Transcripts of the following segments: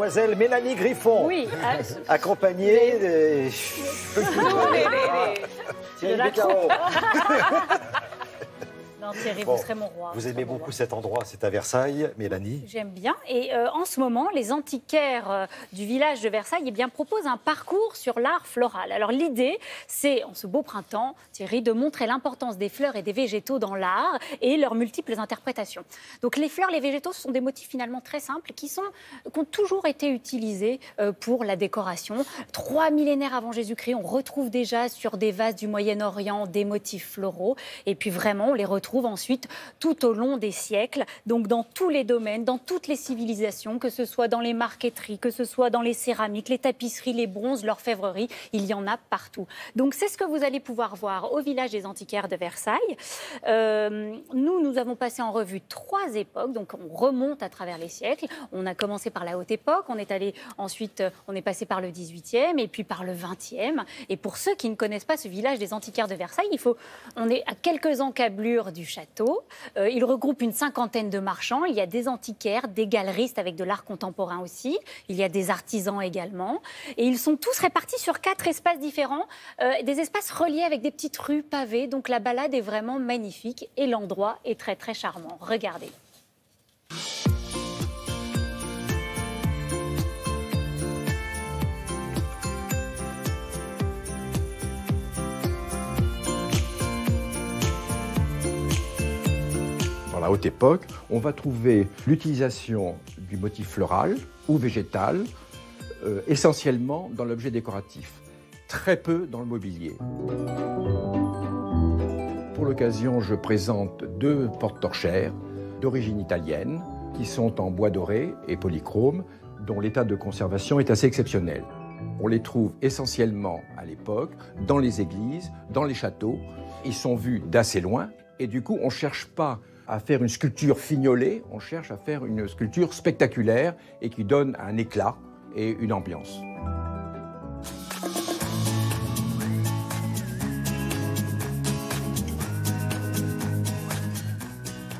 mademoiselle Mélanie Griffon. Oui. Accompagnée de Thierry Beccaro. Non, Thierry, Bon, vous serez mon roi. Vous aimez beaucoup cet endroit, c'est à Versailles, Mélanie? J'aime bien. Et en ce moment, les antiquaires du village de Versailles proposent un parcours sur l'art floral. Alors l'idée, c'est, en ce beau printemps, Thierry, de montrer l'importance des fleurs et des végétaux dans l'art et leurs multiples interprétations. Donc les fleurs, les végétaux, ce sont des motifs finalement très simples qui ont toujours été utilisés pour la décoration. 3 millénaires avant Jésus-Christ, on retrouve déjà sur des vases du Moyen-Orient des motifs floraux. Et puis vraiment, on les retrouve ensuite tout au long des siècles, donc dans tous les domaines, dans toutes les civilisations, que ce soit dans les marqueteries, que ce soit dans les céramiques, les tapisseries, les bronzes, l'orfèvrerie, il y en a partout. Donc c'est ce que vous allez pouvoir voir au village des antiquaires de Versailles. Nous avons passé en revue 3 époques, donc on remonte à travers les siècles. On a commencé par la haute époque, on est passé par le 18e et puis par le 20e. Et pour ceux qui ne connaissent pas ce village des antiquaires de Versailles, on est à quelques encablures du château. Il regroupe une 50aine de marchands. Il y a des antiquaires, des galeristes avec de l'art contemporain aussi. Il y a des artisans également. Et ils sont tous répartis sur 4 espaces différents, des espaces reliés avec des petites rues pavées. Donc la balade est vraiment magnifique et l'endroit est très très charmant. Regardez. Dans la haute époque, on va trouver l'utilisation du motif floral ou végétal, essentiellement dans l'objet décoratif, très peu dans le mobilier. Pour l'occasion, je présente 2 porte-torchères d'origine italienne qui sont en bois doré et polychrome, dont l'état de conservation est assez exceptionnel. On les trouve essentiellement à l'époque dans les églises, dans les châteaux. Ils sont vus d'assez loin et du coup, on ne cherche pas à faire une sculpture fignolée, on cherche à faire une sculpture spectaculaire et qui donne un éclat et une ambiance.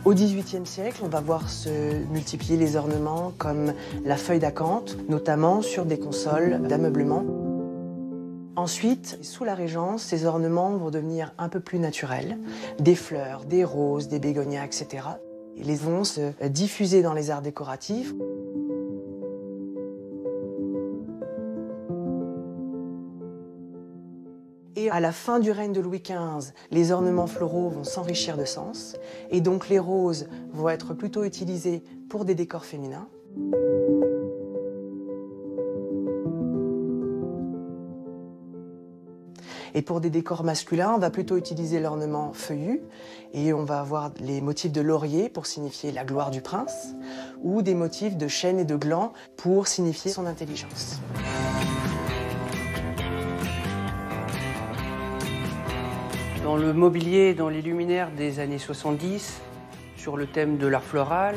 Au XVIIIe siècle, on va voir se multiplier les ornements comme la feuille d'acanthe, notamment sur des consoles d'ameublement. Ensuite, sous la Régence, ces ornements vont devenir un peu plus naturels. Des fleurs, des roses, des bégonias, etc. Ils vont se diffuser dans les arts décoratifs. Et à la fin du règne de Louis XV, les ornements floraux vont s'enrichir de sens. Et donc les roses vont être plutôt utilisées pour des décors féminins. Et pour des décors masculins, on va plutôt utiliser l'ornement feuillu et on va avoir les motifs de laurier pour signifier la gloire du prince ou des motifs de chêne et de gland pour signifier son intelligence. Dans le mobilier, dans les luminaires des années 70, sur le thème de l'art floral,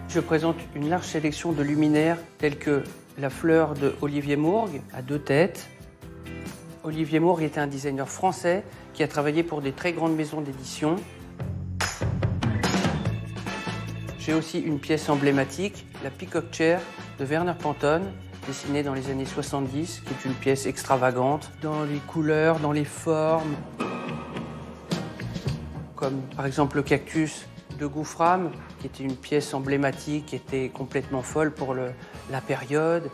je présente une large sélection de luminaires tels que la fleur de Olivier Mourgue à 2 têtes. Olivier Mourgue était un designer français qui a travaillé pour des très grandes maisons d'édition. J'ai aussi une pièce emblématique, la Peacock Chair de Werner Pantone, dessinée dans les années 70, qui est une pièce extravagante dans les couleurs, dans les formes, comme par exemple le cactus de Gouffram, qui était une pièce emblématique, qui était complètement folle pour la période,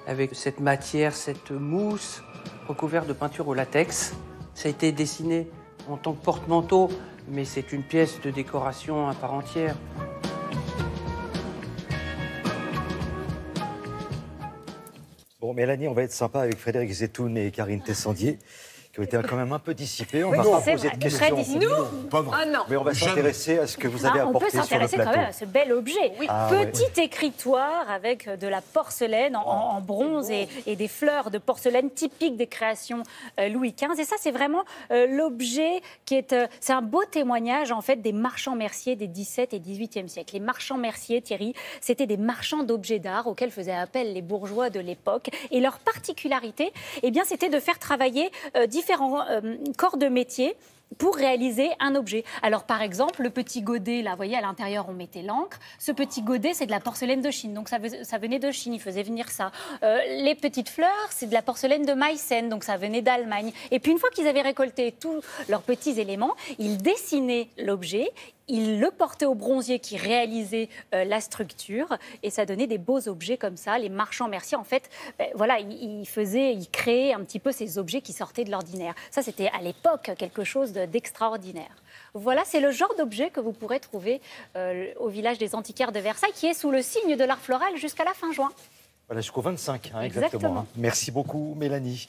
avec cette matière, cette mousse recouverte de peinture au latex. Ça a été dessiné en tant que porte-manteau, mais c'est une pièce de décoration à part entière. Bon, Mélanie, on va être sympa avec Frédéric Zetoun et Karine Tessandier, qui ont été quand même un peu dissipés. On va pas poser de questions. Pas vrai. Ah non. Mais on va s'intéresser à ce que vous avez On peut apporté sur le s'intéresser plateau. quand même à ce bel objet. Ah, Petit écritoire avec de la porcelaine en bronze et des fleurs de porcelaine typiques des créations Louis XV. Et ça, c'est vraiment l'objet qui est... c'est un beau témoignage, en fait, des marchands merciers des XVIIe et XVIIIe siècles. Les marchands merciers, Thierry, c'était des marchands d'objets d'art auxquels faisaient appel les bourgeois de l'époque. Et leur particularité, eh bien, c'était de faire travailler différents corps de métier pour réaliser un objet. Alors par exemple, le petit godet, là, vous voyez, à l'intérieur, on mettait l'encre. Ce petit godet, c'est de la porcelaine de Chine, donc ça venait de Chine, il faisait venir ça. Les petites fleurs, c'est de la porcelaine de Meissen, donc ça venait d'Allemagne. Et puis une fois qu'ils avaient récolté tous leurs petits éléments, ils dessinaient l'objet, ils le portaient au bronzier qui réalisait la structure et ça donnait des beaux objets comme ça. Les marchands merciers, en fait, voilà, ils créaient un petit peu ces objets qui sortaient de l'ordinaire. Ça, c'était à l'époque quelque chose d'extraordinaire. Voilà, c'est le genre d'objet que vous pourrez trouver au village des antiquaires de Versailles, qui est sous le signe de l'art floral jusqu'à la fin juin. Voilà, jusqu'au 25, exactement. Merci beaucoup, Mélanie.